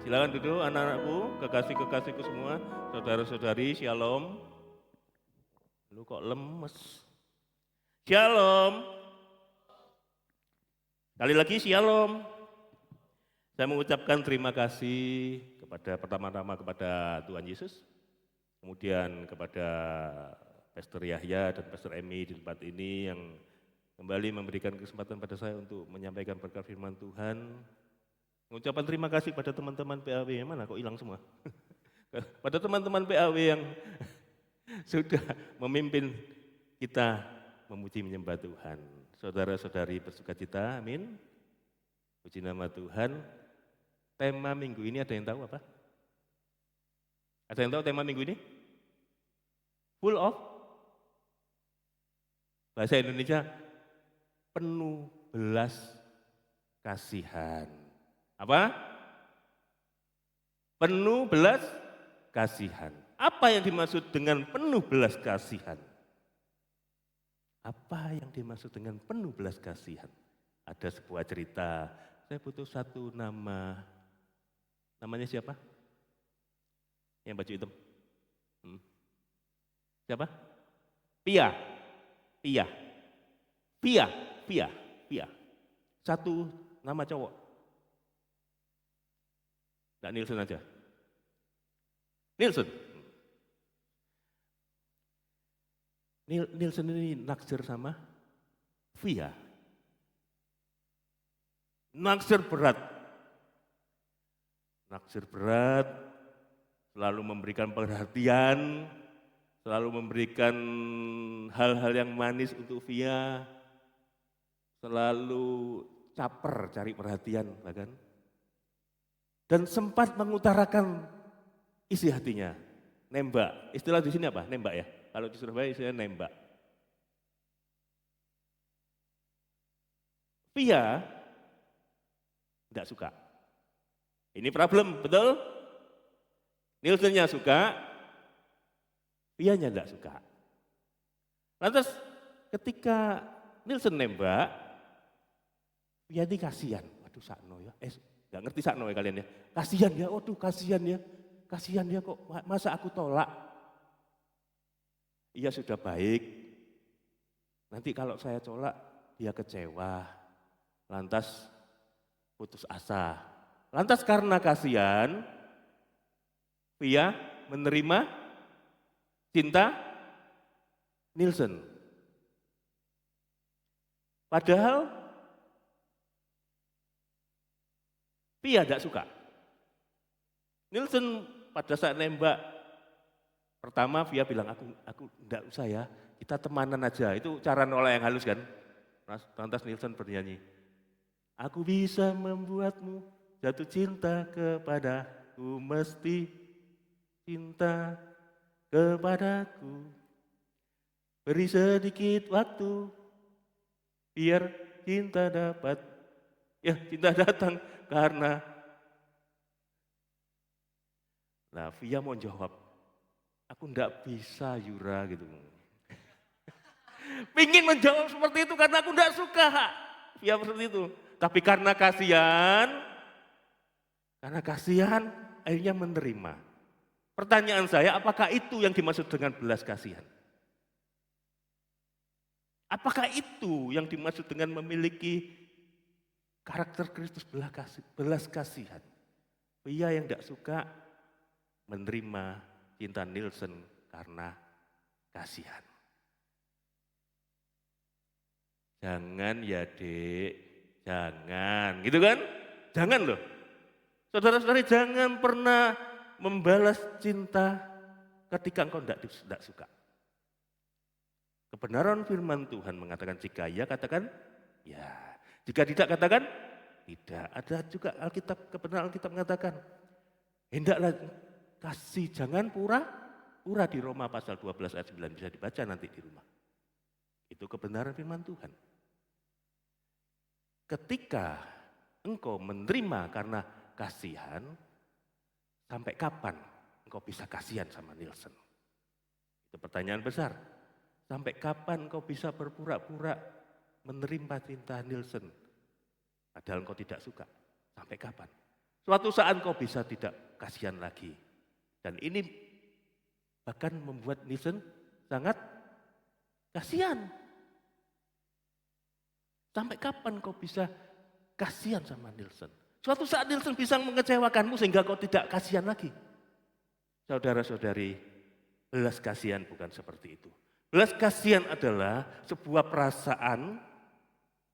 Silakan duduk anak-anakku, kekasih-kekasihku semua, saudara-saudari, shalom. Lu kok lemes? Shalom. Kali lagi shalom. Saya mengucapkan terima kasih pertama-tama kepada Tuhan Yesus, kemudian kepada Pastor Yahya dan Pastor Emi di tempat ini yang kembali memberikan kesempatan pada saya untuk menyampaikan berkat firman Tuhan. Mengucapkan terima kasih pada teman-teman PAW, mana kok hilang semua? Pada teman-teman PAW yang sudah memimpin kita memuji menyembah Tuhan. Saudara-saudari bersukacita, amin. Puji nama Tuhan. Tema minggu ini ada yang tahu apa? Ada yang tahu tema minggu ini? Full of bahasa Indonesia, penuh belas kasihan. Apa? Penuh belas kasihan. Apa yang dimaksud dengan penuh belas kasihan? Apa yang dimaksud dengan penuh belas kasihan? Ada sebuah cerita, saya butuh satu nama. Namanya siapa? Yang baju hitam. Siapa? Pia. Satu nama cowok. Nggak Nilsen aja. Nilsen. Nilsen ini naksir sama Via. Naksir berat, selalu memberikan perhatian, selalu memberikan hal-hal yang manis untuk Via, selalu caper cari perhatian bahkan. Dan sempat mengutarakan isi hatinya, nembak. Istilah di sini apa? Nembak ya. Kalau di Surabaya istilahnya nembak. Via tidak suka. Ini problem, betul? Nilsennya suka, Vianya tidak suka. Lantas ketika Nilsen nembak, Via ini kasihan. Waduh sakno ya, nggak ngerti sakno ya kalian ya. Kasihan ya, waduh kasihan ya kok, masa aku tolak. Iya sudah baik, nanti kalau saya tolak dia kecewa, lantas putus asa. Lantas karena kasihan, Via menerima cinta Nilsen. Padahal Via tidak suka. Nilsen pada saat nembak, pertama Via bilang, aku tidak usah ya, kita temanan aja. Itu cara nolak yang halus kan. Lantas Nilsen bernyanyi, aku bisa membuatmu jatuh cinta kepadaku, mesti cinta kepadaku. Beri sedikit waktu, biar cinta datang karena. Nah, Via mau jawab, aku enggak bisa Yura gitu. Pingin menjawab seperti itu karena aku enggak suka. Via seperti itu. Tapi karena kasihan akhirnya menerima. Pertanyaan saya, apakah itu yang dimaksud dengan belas kasihan? Apakah itu yang dimaksud dengan memiliki karakter Kristus belas kasihan? Via yang tidak suka menerima cinta Nilsen karena kasihan. Jangan ya dek, jangan, gitu kan? Jangan loh. Saudara-saudari jangan pernah membalas cinta ketika engkau tidak suka. Kebenaran firman Tuhan mengatakan jika ya katakan ya, jika tidak katakan tidak. Ada juga kebenaran Alkitab mengatakan hendaklah kasih, jangan pura-pura di Roma pasal 12 ayat 9, bisa dibaca nanti di rumah. Itu kebenaran firman Tuhan. Ketika engkau menerima karena kasihan, sampai kapan engkau bisa kasihan sama Nilsen? Itu pertanyaan besar. Sampai kapan engkau bisa berpura-pura menerima cinta Nilsen? Padahal engkau tidak suka. Sampai kapan? Suatu saat kau bisa tidak kasihan lagi. Dan ini bahkan membuat Nielsen sangat kasihan. Sampai kapan kau bisa kasihan sama Nielsen? Suatu saat Nielsen bisa mengecewakanmu sehingga kau tidak kasihan lagi. Saudara-saudari, belas kasihan bukan seperti itu. Belas kasihan adalah sebuah perasaan,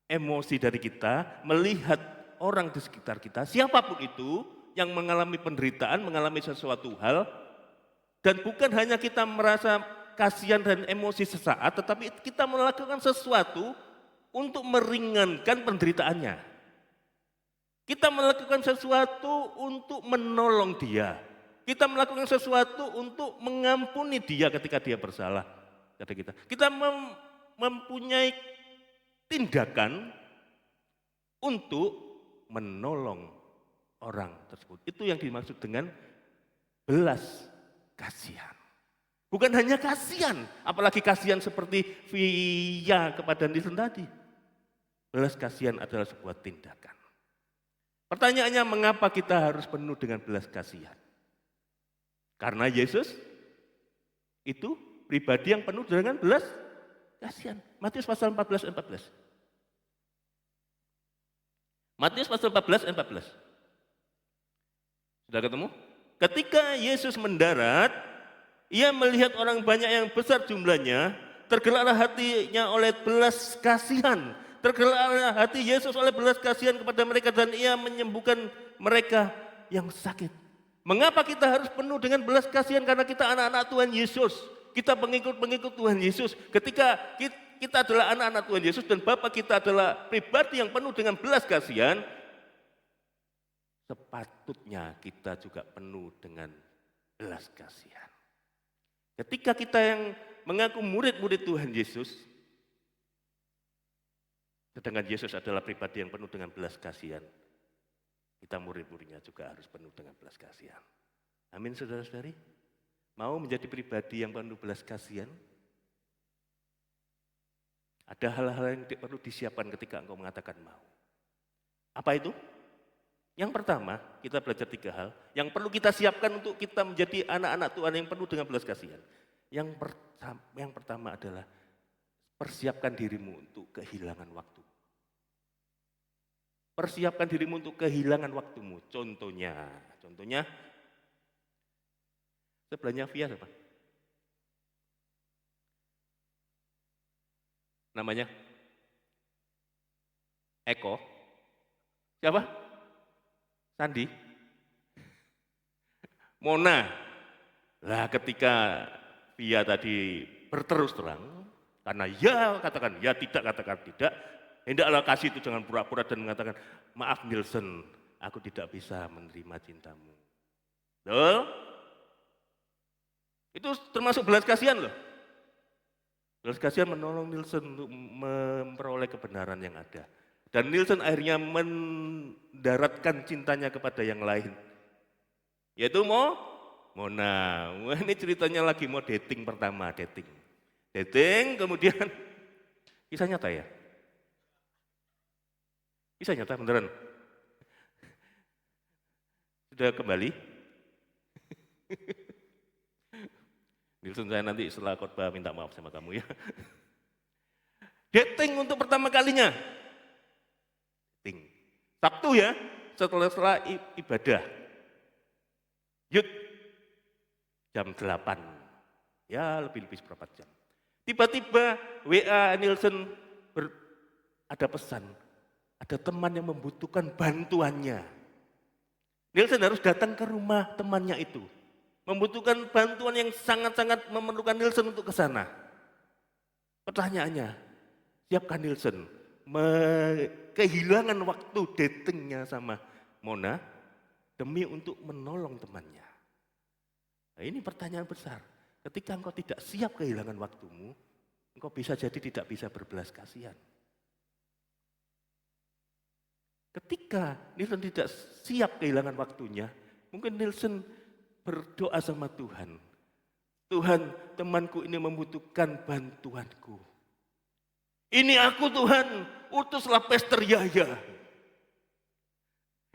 emosi dari kita melihat orang di sekitar kita, siapapun itu yang mengalami penderitaan, mengalami sesuatu hal, dan bukan hanya kita merasa kasihan dan emosi sesaat, tetapi kita melakukan sesuatu untuk meringankan penderitaannya. Kita melakukan sesuatu untuk menolong dia. Kita melakukan sesuatu untuk mengampuni dia ketika dia bersalah. Kita mempunyai tindakan untuk menolong orang tersebut. Itu yang dimaksud dengan belas kasihan. Bukan hanya kasihan, apalagi kasihan seperti Via kepada Nielsen tadi. Belas kasihan adalah sebuah tindakan. Pertanyaannya, mengapa kita harus penuh dengan belas kasihan? Karena Yesus itu pribadi yang penuh dengan belas kasihan. Matius pasal 14 ayat 14. Matius pasal 14 ayat 14. Sudah ketemu? Ketika Yesus mendarat, ia melihat orang banyak yang besar jumlahnya, tergeraklah hatinya oleh belas kasihan. Tergeraklah hati Yesus oleh belas kasihan kepada mereka dan ia menyembuhkan mereka yang sakit. Mengapa kita harus penuh dengan belas kasihan? Karena kita anak-anak Tuhan Yesus. Kita pengikut-pengikut Tuhan Yesus. Ketika kita adalah anak-anak Tuhan Yesus dan Bapa kita adalah pribadi yang penuh dengan belas kasihan, sepatutnya kita juga penuh dengan belas kasihan. Ketika kita yang mengaku murid-murid Tuhan Yesus, sedangkan Yesus adalah pribadi yang penuh dengan belas kasihan, kita murid-muridnya juga harus penuh dengan belas kasihan. Amin, saudara-saudari. Mau menjadi pribadi yang penuh belas kasihan? Ada hal-hal yang perlu disiapkan ketika engkau mengatakan mau. Apa itu? Yang pertama, kita belajar 3 hal yang perlu kita siapkan untuk kita menjadi anak-anak Tuhan yang penuh dengan belas kasihan. Yang pertama adalah persiapkan dirimu untuk kehilangan waktu. Persiapkan dirimu untuk kehilangan waktumu. Contohnya sebelahnya Via siapa? Namanya Eko. Siapa? Sandi. Mona. Lah ketika Via tadi berterus terang, karena ya katakan ya, tidak katakan tidak, hendaklah kasih itu jangan pura-pura dan mengatakan, maaf Nielsen, aku tidak bisa menerima cintamu. Betul? Itu termasuk belas kasihan loh. Belas kasihan menolong Nielsen untuk memperoleh kebenaran yang ada. Dan Nielsen akhirnya mendaratkan cintanya kepada yang lain. Yaitu Mona. Wah, ini ceritanya lagi mau dating pertama, dating kemudian kisah nyata ya? Kisah nyata beneran? Sudah kembali? Nielsen, saya nanti setelah khotbah minta maaf sama kamu ya. Dating untuk pertama kalinya. Dating. Sabtu ya, setelah ibadah. Yud, jam 8. Ya lebih seberapa jam. Tiba-tiba WA Nielsen ada pesan. Ada teman yang membutuhkan bantuannya. Nielsen harus datang ke rumah temannya itu. Membutuhkan bantuan yang sangat-sangat memerlukan Nielsen untuk ke sana. Pertanyaannya, siapkah Nielsen kehilangan waktu datingnya sama Mona demi untuk menolong temannya? Nah, ini pertanyaan besar. Ketika engkau tidak siap kehilangan waktumu, engkau bisa jadi tidak bisa berbelas kasihan. Ketika Nielsen tidak siap kehilangan waktunya, mungkin Nielsen berdoa sama Tuhan. Tuhan, temanku ini membutuhkan bantuanku. Ini aku Tuhan, utuslah Pastor Yahya.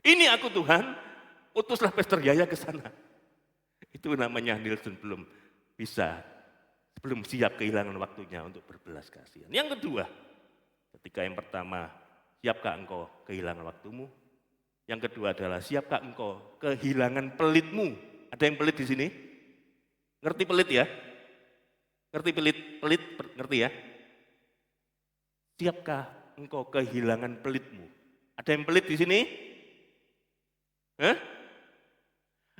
Ini aku Tuhan, utuslah Pastor Yaya ke sana. Itu namanya Nielsen belum siap kehilangan waktunya untuk berbelas kasihan. Yang kedua, ketika yang pertama, siapkah engkau kehilangan waktumu? Yang kedua adalah siapkah engkau kehilangan pelitmu? Ada yang pelit di sini? Ngerti pelit ya? Ngerti pelit, ngerti ya? Siapkah engkau kehilangan pelitmu? Ada yang pelit di sini? Hah?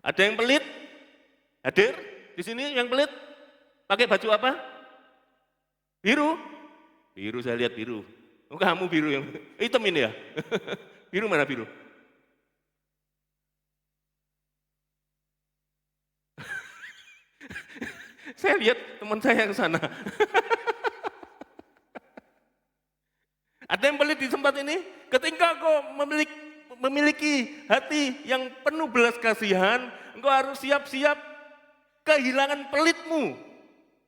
Ada yang pelit? Hadir di sini yang pelit? Pakai baju apa? Biru? Biru, saya lihat biru. Oh, kamu biru yang hitam ini ya? Biru mana biru? Saya lihat teman saya yang sana. Ada yang pelit di tempat ini? Ketika kau memiliki hati yang penuh belas kasihan, engkau harus siap-siap kehilangan pelitmu.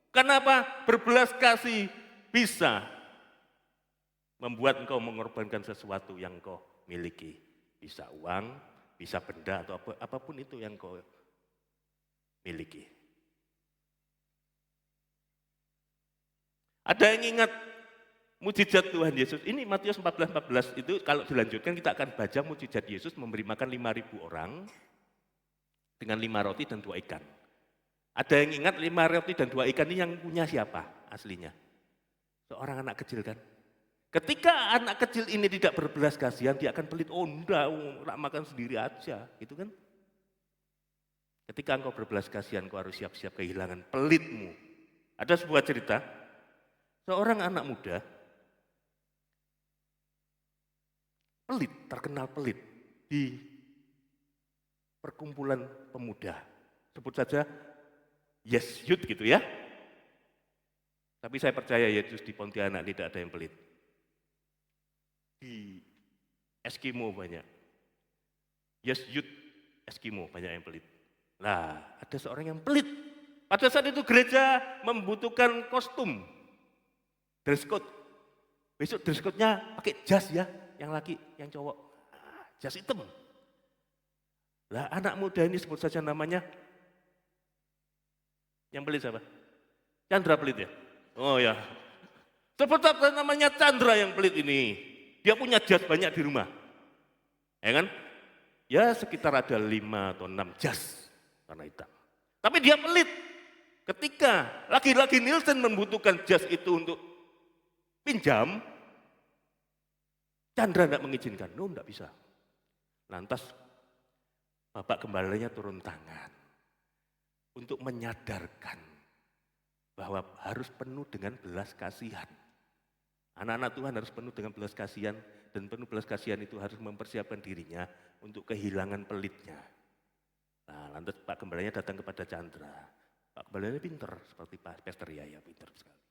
Kenapa? Berbelas kasih bisa membuat engkau mengorbankan sesuatu yang kau miliki. Bisa uang, bisa benda, atau apapun itu yang kau miliki. Ada yang ingat mujizat Tuhan Yesus? Ini Matius 14:14 itu kalau dilanjutkan kita akan baca mujizat Yesus memberi makan 5.000 orang dengan 5 roti dan 2 ikan. Ada yang ingat 5 roti dan 2 ikan ini yang punya siapa aslinya? Seorang anak kecil kan? Ketika anak kecil ini tidak berbelas kasihan, dia akan pelit, oh enggak, makan sendiri aja, gitu kan? Ketika engkau berbelas kasihan, engkau harus siap-siap kehilangan pelitmu. Ada sebuah cerita, seorang anak muda, pelit, terkenal pelit, di perkumpulan pemuda. Sebut saja Yes Youth gitu ya. Tapi saya percaya Yesus di Pontianak tidak ada yang pelit. Di Eskimo banyak. Yes Youth Eskimo banyak yang pelit. Nah, ada seorang yang pelit. Pada saat itu gereja membutuhkan kostum. Dress code. Besok dress code-nya pakai jas ya, yang laki, yang cowok. Jas hitam. Lah anak muda ini sebut saja namanya, yang pelit siapa? Chandra pelit ya? Oh ya. Sebut saja namanya Chandra yang pelit ini. Dia punya jas banyak di rumah. Ya kan? Ya sekitar ada 5 atau 6 jas warna hitam. Tapi dia pelit. Ketika laki-laki Nielsen membutuhkan jas itu untuk pinjam, Chandra tidak mengizinkan. No, tidak bisa. Lantas Bapak Gembalanya turun tangan untuk menyadarkan bahwa harus penuh dengan belas kasihan. Anak-anak Tuhan harus penuh dengan belas kasihan, dan penuh belas kasihan itu harus mempersiapkan dirinya untuk kehilangan pelitnya. Nah, lantas Pak Gembalanya datang kepada Chandra. Pak Gembalanya pinter, seperti Pastor Yaya, pinter sekali.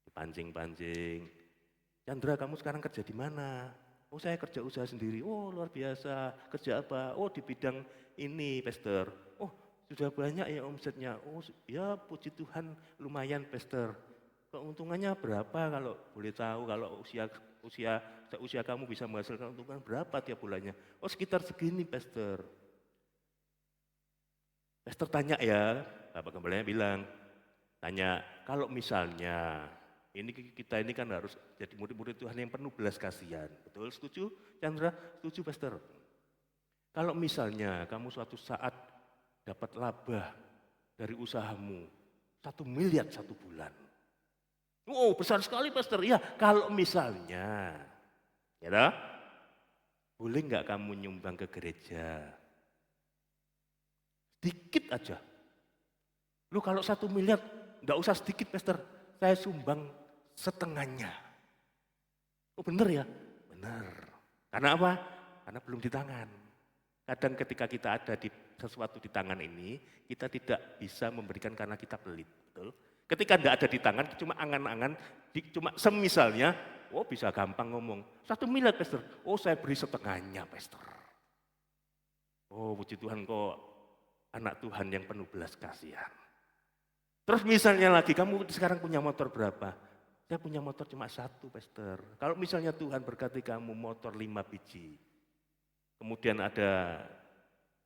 Dipancing-pancing. Chandra, kamu sekarang kerja di mana? Oh, saya kerja usaha sendiri. Oh, luar biasa. Kerja apa? Oh, di bidang ini, Pastor. Oh, sudah banyak ya omsetnya. Oh, ya puji Tuhan lumayan, Pastor. Keuntungannya berapa kalau boleh tahu, kalau usia kamu bisa menghasilkan keuntungan berapa tiap bulannya? Oh, sekitar segini, Pastor. Pastor tanya ya, Bapak Gembalanya bilang, tanya, kalau misalnya kita ini kan harus jadi murid-murid Tuhan yang penuh belas kasihan. Betul, setuju Chandra? Setuju, Pastor. Kalau misalnya kamu suatu saat dapat laba dari usahamu 1 miliar 1 bulan. Oh, besar sekali, Pastor. Ya, kalau misalnya, ya toh, boleh nggak kamu nyumbang ke gereja? Sedikit aja. Lu kalau 1 miliar, nggak usah sedikit, Pastor. Saya sumbang setengahnya. Oh benar ya? Benar. Karena apa? Karena belum di tangan. Kadang ketika kita ada di sesuatu di tangan ini, kita tidak bisa memberikan karena kita pelit. Betul? Ketika tidak ada di tangan, cuma angan-angan, cuma semisalnya, oh bisa gampang ngomong. 1 miliar, Pastor. Oh saya beri setengahnya, Pastor. Oh puji Tuhan, kok anak Tuhan yang penuh belas kasihan. Terus misalnya lagi, kamu sekarang punya motor berapa? Saya punya motor cuma 1, Pastor. Kalau misalnya Tuhan berkati kamu motor 5 biji, kemudian ada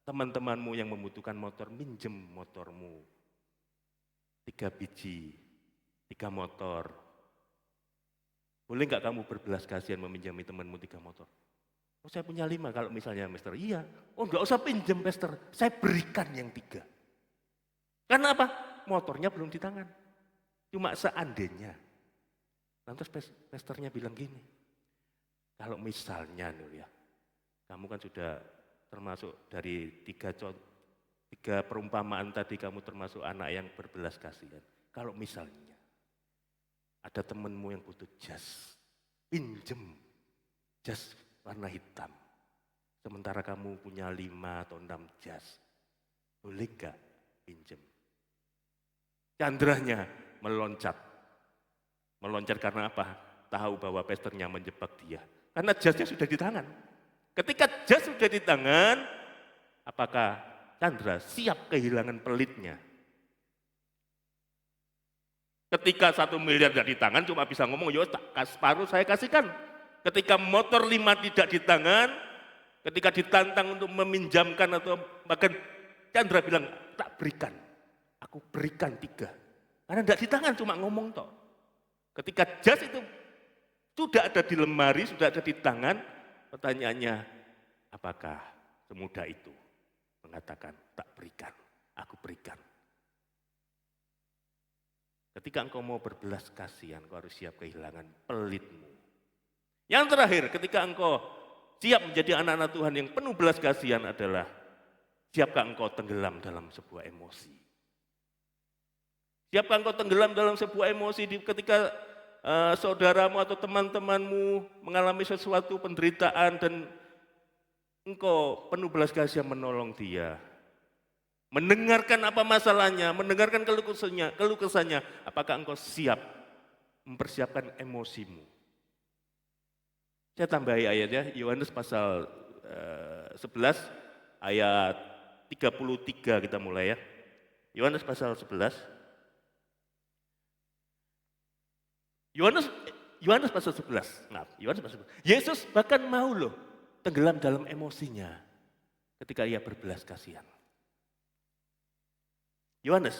teman-temanmu yang membutuhkan motor, minjem motormu. 3 biji, 3 motor. Boleh nggak kamu berbelas kasihan meminjami temanmu 3 motor? Oh, saya punya 5 kalau misalnya Master. Iya. Oh, nggak usah pinjam Master, saya berikan yang 3. Karena apa? Motornya belum di tangan. Cuma seandainya. Lantas Masternya bilang gini, kalau misalnya nih ya, kamu kan sudah termasuk dari 3 perumpamaan tadi, kamu termasuk anak yang berbelas kasihan. Kalau misalnya ada temanmu yang butuh jas, pinjem jas warna hitam. Sementara kamu punya 5 atau 6 jas, boleh gak pinjem? Candranya meloncat. Meloncat karena apa? Tahu bahwa pesternya menjebak dia. Karena jasnya sudah di tangan. Ketika jas sudah di tangan, apakah Chandra siap kehilangan pelitnya? Ketika 1 miliar tidak di tangan, cuma bisa ngomong, yo separuh saya kasihkan. Ketika motor 5 tidak di tangan, ketika ditantang untuk meminjamkan atau bahkan Chandra bilang, tak berikan, aku berikan 3. Karena tidak di tangan, cuma ngomong toh. Ketika jas itu sudah ada di lemari, sudah ada di tangan, pertanyaannya, apakah semudah itu mengatakan, tak berikan, aku berikan. Ketika engkau mau berbelas kasihan, engkau harus siap kehilangan pelitmu. Yang terakhir, ketika engkau siap menjadi anak-anak Tuhan yang penuh belas kasihan adalah, siapkah engkau tenggelam dalam sebuah emosi? Siapkah engkau tenggelam dalam sebuah emosi ketika saudaramu atau teman-temanmu mengalami sesuatu penderitaan dan engkau penuh belas kasihan menolong dia? Mendengarkan apa masalahnya, mendengarkan keluh kesahnya, apakah engkau siap mempersiapkan emosimu? Saya tambahi ayatnya, Yohanes pasal 11 ayat 33 kita mulai ya. Yohanes pasal 11. Yohanes pasal 11. Maaf, Yohanes pasal 11. Yesus bahkan mau loh tenggelam dalam emosinya ketika ia berbelas kasihan. Yohanes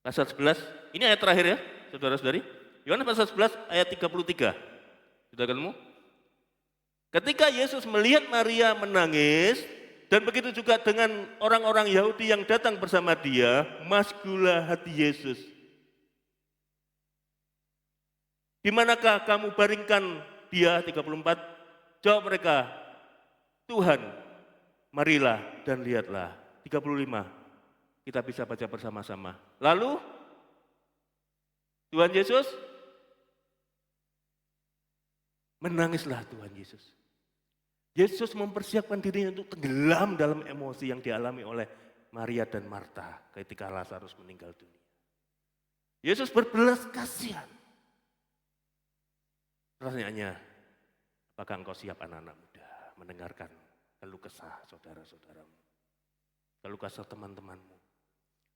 pasal 11, ini ayat terakhir ya, saudara-saudari. Yohanes pasal 11 ayat 33. Sudah ketemu? Ketika Yesus melihat Maria menangis, dan begitu juga dengan orang-orang Yahudi yang datang bersama dia, maskulah hati Yesus. Di manakah kamu baringkan dia? 34. Jawab mereka, Tuhan, marilah dan lihatlah. 35. Kita bisa baca bersama-sama. Lalu Tuhan Yesus menangislah Tuhan Yesus. Yesus mempersiapkan dirinya untuk tenggelam dalam emosi yang dialami oleh Maria dan Marta ketika Lazarus meninggal dunia. Yesus berbelas kasihan. Pertanyaannya, apakah engkau siap anak-anak muda mendengarkan keluh kesah saudara-saudaramu, keluh kesah teman-temanmu?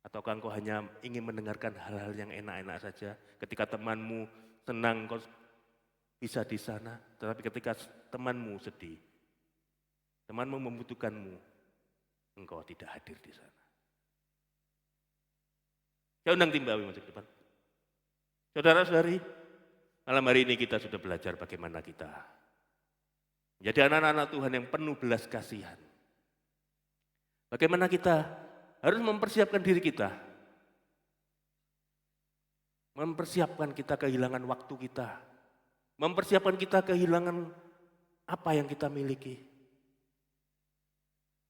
Ataukah engkau hanya ingin mendengarkan hal-hal yang enak-enak saja? Ketika temanmu senang, engkau bisa di sana. Tetapi ketika temanmu sedih, temanmu membutuhkanmu, engkau tidak hadir di sana. Saya undang tim Bawi masuk ke depan. Saudara-saudari, malam hari ini kita sudah belajar bagaimana kita menjadi anak-anak Tuhan yang penuh belas kasihan. Bagaimana kita harus mempersiapkan diri kita. Mempersiapkan kita kehilangan waktu kita. Mempersiapkan kita kehilangan apa yang kita miliki.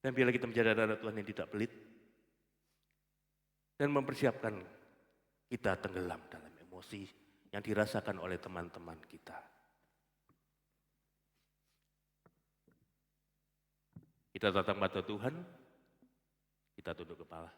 Dan bila kita menjadi anak-anak Tuhan yang tidak pelit. Dan mempersiapkan kita tenggelam dalam emosi yang dirasakan oleh teman-teman kita. Kita datang pada Tuhan, kita tunduk kepala.